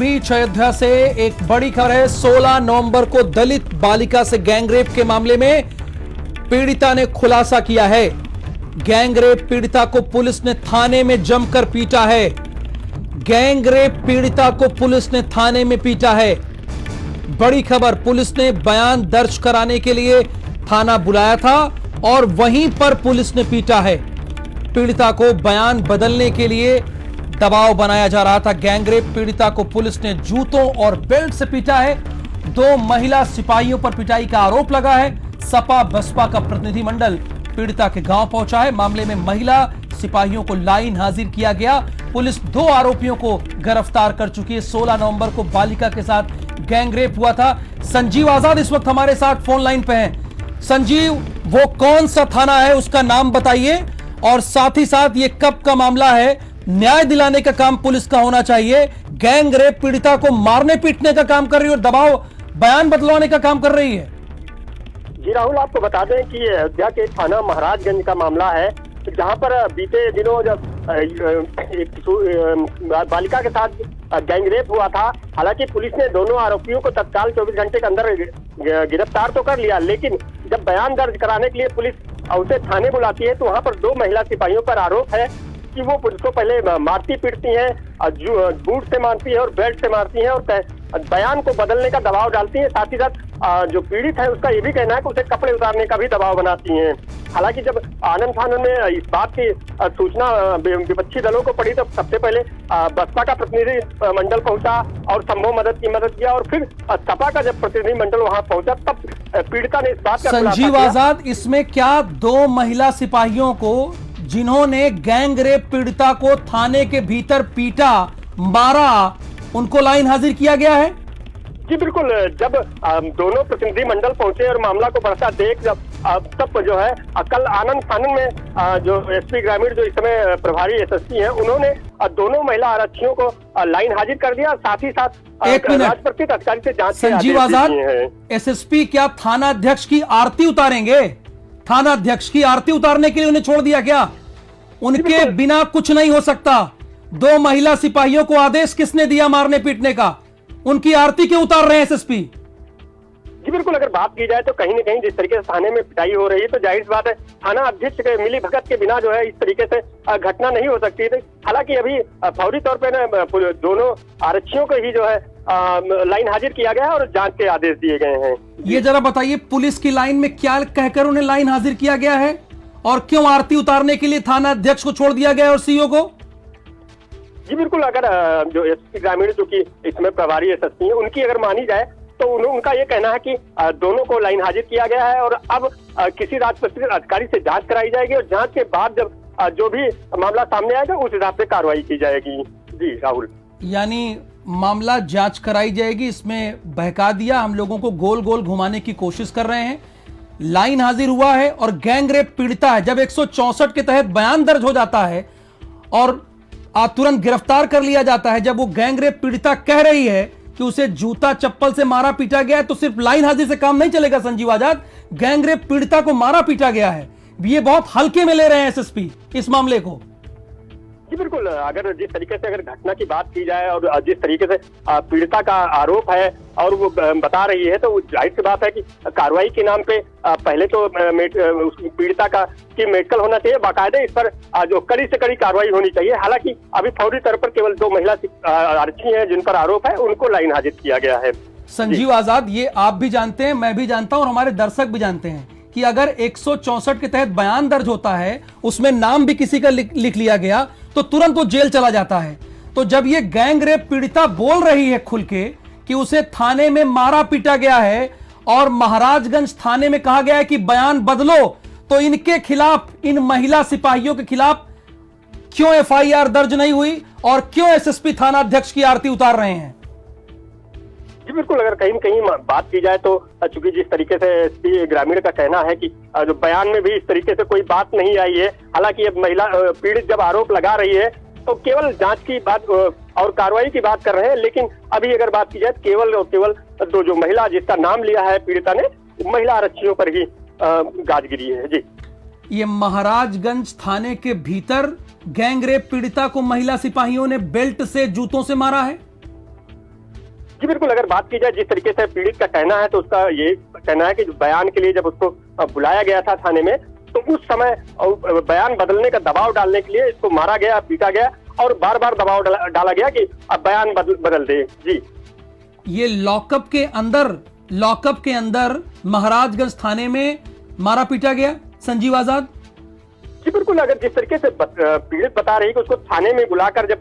बीच अयोध्या से एक बड़ी खबर है। 16 नवंबर को दलित बालिका से गैंगरेप के मामले में पीड़िता ने खुलासा किया है। गैंगरेप पीड़िता को पुलिस ने थाने में जमकर पीटा है। गैंगरेप पीड़िता को पुलिस ने थाने में पीटा है। बड़ी खबर, पुलिस ने बयान दर्ज कराने के लिए थाना बुलाया था और वहीं पर पुलिस ने पीटा है। पीड़िता को बयान बदलने के लिए दबाव बनाया जा रहा था। गैंगरेप पीड़िता को पुलिस ने जूतों और बेल्ट से पीटा है। 2 महिला सिपाहियों पर पिटाई का आरोप लगा है। सपा बसपा का प्रतिनिधिमंडल पीड़िता के गांव पहुंचा है। मामले में महिला सिपाहियों को लाइन हाजिर किया गया। पुलिस 2 आरोपियों को गिरफ्तार कर चुकी है। 16 नवंबर को बालिका के साथ गैंगरेप हुआ था। संजीव आजाद इस वक्त हमारे साथ फोन लाइन पे हैं। संजीव, वो कौन सा थाना है, उसका नाम बताइए, और साथ ही साथ ये कब का मामला है? न्याय दिलाने का काम पुलिस का होना चाहिए। गैंगरेप पीड़िता को मारने पीटने का काम कर रही है और दबाव बयान बदलवाने का काम कर रही है। जी राहुल, आपको बता दें कि अयोध्या के थाना महाराजगंज का मामला है, जहां पर बीते दिनों जब एक बालिका के साथ गैंगरेप हुआ था। हालांकि पुलिस ने दोनों आरोपियों को तत्काल 24 घंटे के अंदर गिरफ्तार तो कर लिया, लेकिन जब बयान दर्ज कराने के लिए पुलिस उसे थाने बुलाती है तो वहां पर 2 महिला सिपाहियों पर आरोप है कि वो पुलिस को पहले मारती पीटती हैं, बूट से मारती है और बेल्ट से मारती है और बयान को बदलने का दबाव डालती है। साथ ही साथ जो पीड़ित है उसका ये भी कहना है कि उसे कपड़े उतारने का भी दबाव बनाती हैं। हालांकि जब आनंद फानन में इस बात की सूचना विपक्षी दलों को पड़ी तो सबसे पहले बसपा का प्रतिनिधि मंडल पहुंचा और संभव मदद किया और फिर सपा का जब प्रतिनिधि मंडल वहां पहुंचा तब पीड़िता ने इस बात का संजीव आजाद, इसमें क्या 2 महिला सिपाहियों को जिन्होंने गैंगरेप पीड़िता को थाने के भीतर पीटा, मारा, उनको लाइन हाजिर किया गया है? जी बिल्कुल। जब दोनों प्रतिनिधि मंडल पहुंचे और मामला को बढ़ता देख तब जो है कल आनंद फानन में जो एसपी ग्रामीण जो इस समय प्रभारी एसएसपी हैं, उन्होंने दोनों महिला आरक्षियों को लाइन हाजिर कर दिया। साथ ही साथ राजपत्रित अधिकारी से जांच। संजीव आजाद, एसएसपी क्या थाना अध्यक्ष की आरती उतारेंगे? थाना अध्यक्ष की आरती उतारने के लिए उन्हें छोड़ दिया क्या? उनके बिना कुछ नहीं हो सकता। 2 महिला सिपाहियों को आदेश किसने दिया मारने पीटने का? उनकी आरती क्यों उतार रहे हैं एसएसपी? जी बिल्कुल, अगर बात की जाए तो कहीं न कहीं जिस तरीके से थाने में पिटाई हो रही है तो जाहिर बात है थाना अध्यक्ष के मिली भगत के बिना जो है इस तरीके से घटना नहीं हो सकती थी। हालांकि अभी फौरी तौर पे ना दोनों आरक्षियों को ही जो है लाइन हाजिर किया गया है और जांच के आदेश दिए गए हैं। ये जरा बताइए, पुलिस की लाइन में क्या कहकर उन्हें लाइन हाजिर किया गया है और क्यों आरती उतारने के लिए थाना अध्यक्ष को छोड़ दिया गया और सीईओ को? जी बिल्कुल, अगर जो एसपी ग्रामीण जो कि इसमें प्रभारी एसएसपी है उनकी अगर मानी जाए तो उनका ये कहना है कि दोनों को लाइन हाजिर किया गया है और अब किसी राजपत्रित अधिकारी से जांच कराई जाएगी और जांच के बाद जब जो भी मामला सामने आएगा उस हिसाब से कार्रवाई की जाएगी। जी राहुल, यानी मामला जांच कराई जाएगी, इसमें बहका दिया, हम लोगों को गोल गोल घुमाने की कोशिश कर रहे हैं। लाइन हाजिर हुआ है और गैंगरेप पीड़िता है। जब 164 के तहत बयान दर्ज हो जाता है और तुरंत गिरफ्तार कर लिया जाता है, जब वो गैंगरेप पीड़िता कह रही है कि उसे जूता चप्पल से मारा पीटा गया है, तो सिर्फ लाइन हाजिर से काम नहीं चलेगा संजीव आजाद। गैंगरेप पीड़िता को मारा पीटा गया है, ये बहुत हल्के में ले रहे हैं एसएसपी इस मामले को। जी बिल्कुल, अगर जिस तरीके से अगर घटना की बात की जाए और जिस तरीके से पीड़िता का आरोप है और वो बता रही है तो जाहिर सी बात है कि कार्रवाई के नाम पे पहले तो पीड़िता का की मेडिकल होना चाहिए, बाकायदे इस पर जो कड़ी से कड़ी कार्रवाई होनी चाहिए। हालांकि अभी फौरी तौर पर केवल 2 महिला आरक्षी हैं जिन पर आरोप है, उनको लाइन हाजिर किया गया है। संजीव आजाद, ये आप भी जानते हैं, मैं भी जानता हूं और हमारे दर्शक भी जानते हैं कि अगर 164 के तहत बयान दर्ज होता है, उसमें नाम भी किसी का लिख लिया गया तो तुरंत वो जेल चला जाता है। तो जब ये गैंगरेप पीड़िता बोल रही है खुल के कि उसे थाने में मारा पीटा गया है और महाराजगंज थाने में कहा गया है कि बयान बदलो, तो इनके खिलाफ, इन महिला सिपाहियों के खिलाफ क्यों एफआईआर दर्ज नहीं हुई और क्यों एसएसपी थाना अध्यक्ष की आरती उतार रहे हैं? जी बिल्कुल, अगर कहीं कहीं बात की जाए तो चूंकि जिस तरीके से एसपी ग्रामीण का कहना है कि जो बयान में भी इस तरीके से कोई बात नहीं आई है। हालांकि अब महिला पीड़ित जब आरोप लगा रही है तो केवल जांच की बात और कार्रवाई की बात कर रहे हैं, लेकिन अभी अगर बात की जाए तो केवल और केवल 2 जो महिला जिसका नाम लिया है पीड़िता ने, महिला आरक्षियों पर ही गाज गिरी है। जी, ये महाराजगंज थाने के भीतर गैंगरेप पीड़िता को महिला सिपाहियों ने बेल्ट से, जूतों से मारा है? जी बिल्कुल, अगर बात की जाए जिस तरीके से पीड़ित का कहना है, तो उसका ये कहना है कि जो बयान के लिए जब उसको बुलाया गया था थाने में, तो उस समय बयान बदलने का दबाव डालने के लिए इसको मारा गया, पीटा गया और बार बार दबाव डाला गया कि अब बयान बदल दे। जी, ये लॉकअप के अंदर महाराजगंज थाने में मारा पीटा गया संजीव आजाद। जी बिल्कुल, अगर जिस तरीके से पीड़ित बता रही कि उसको थाने में बुलाकर जब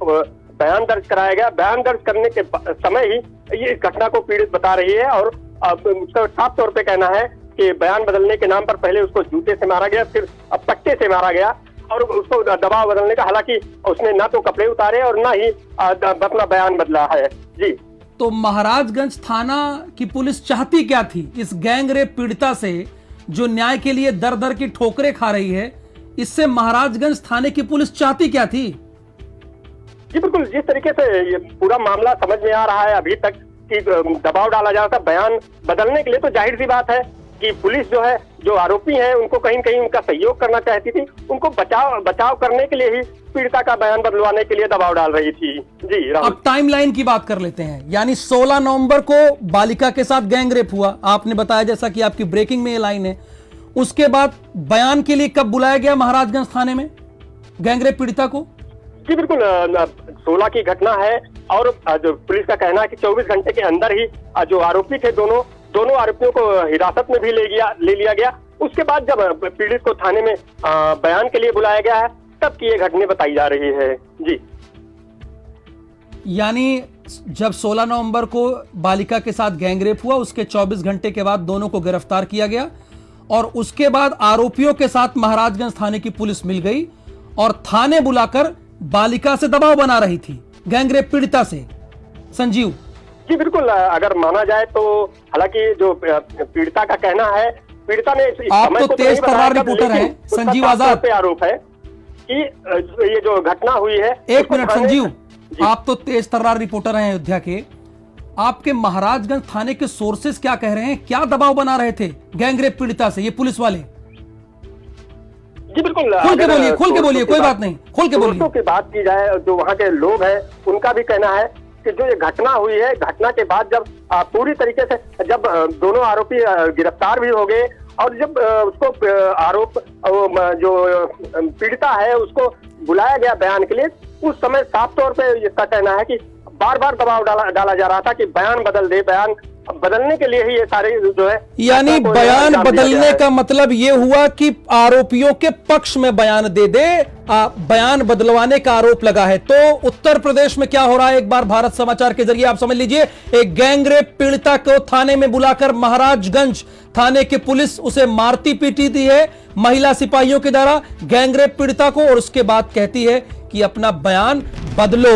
बयान दर्ज कराया गया, बयान दर्ज करने के समय ही ये घटना को पीड़ित बता रही है और उसका साफ तौर पे कहना है कि बयान बदलने के नाम पर पहले उसको जूते से मारा गया, फिर पट्टे से मारा गया और उसको दबाव बदलने का, हालांकि उसने ना तो कपड़े उतारे और ना ही अपना बयान बदला है। जी, तो महाराजगंज थाना की पुलिस चाहती क्या थी इस गैंगरेप पीड़िता से, जो न्याय के लिए दर दर की ठोकरें खा रही है? इससे महाराजगंज थाने की पुलिस चाहती क्या थी? जी बिल्कुल, जिस तरीके से ये पूरा मामला समझ में आ रहा है अभी तक कि दबाव डाला जा रहा था बयान बदलने के लिए, तो जाहिर सी बात है कि पुलिस जो है, जो आरोपी हैं, उनको कहीं न कहीं उनका सहयोग करना चाहती थी, उनको बचाव करने के लिए ही पीड़िता का बयान बदलवाने के लिए दबाव डाल रही थी। जी राहुल, अब टाइमलाइन की बात कर लेते हैं। यानी 16 नवंबर को बालिका के साथ गैंगरेप हुआ, आपने बताया, जैसा कि आपकी ब्रेकिंग में ये लाइन है। उसके बाद बयान के लिए कब बुलाया गया महाराजगंज थाने में गैंगरेप पीड़िता को? जी बिल्कुल, 16 की घटना है और जो पुलिस का कहना है कि 24 घंटे के अंदर ही जो आरोपी थे, दोनों आरोपियों को हिरासत में भी ले लिया गया। उसके बाद जब पीड़ित को थाने में बयान के लिए बुलाया गया है, तब की ये घटना बताई जा रही है। जी, यानी जब 16 नवंबर को बालिका के साथ गैंगरेप हुआ, उसके 24 घंटे के बाद दोनों को गिरफ्तार किया गया और उसके बाद आरोपियों के साथ महाराजगंज थाने की पुलिस मिल गई और थाने बुलाकर बालिका से दबाव बना रही थी, गैंगरेप पीड़िता से। संजीव जी बिल्कुल, अगर माना जाए तो हालांकि जो पीड़िता का कहना है, पीड़िता ने आप तो तेज तर्रार रिपोर्टर हैं संजीव आजाद पे आरोप है कि ये जो घटना हुई है। एक मिनट संजीव, आप तो तेज तर्रार रिपोर्टर हैं अयोध्या के, आपके महाराजगंज थाने के सोर्सेस क्या कह रहे हैं? क्या दबाव बना रहे थे गैंगरेप पीड़िता से ये पुलिस वाले? जी बिल्कुल, खुल के बोलिए, कोई बात नहीं, खुल के बोलिए। की बात की जाए, जो वहाँ के लोग हैं उनका भी कहना है कि जो ये घटना हुई है, घटना के बाद जब पूरी तरीके से जब दोनों आरोपी गिरफ्तार भी हो गए और जब उसको जो पीड़िता है उसको बुलाया गया बयान के लिए, उस समय साफ तौर पे इसका कहना है कि बार बार दबाव डाला जा रहा था कि बयान बदल दे, बयान बदलने के लिए ही ये सारे जो है, यानी बयान बदलने का मतलब ये हुआ कि आरोपियों के पक्ष में बयान दे दे, बयान बदलवाने का आरोप लगा है। तो उत्तर प्रदेश में क्या हो रहा है, एक बार भारत समाचार के जरिए आप समझ लीजिए। एक गैंगरेप पीड़िता को थाने में बुलाकर महाराजगंज थाने की पुलिस उसे मारती पीटी दी है महिला सिपाहियों के द्वारा, गैंगरेप पीड़िता को, और उसके बाद कहती है कि अपना बयान बदलो।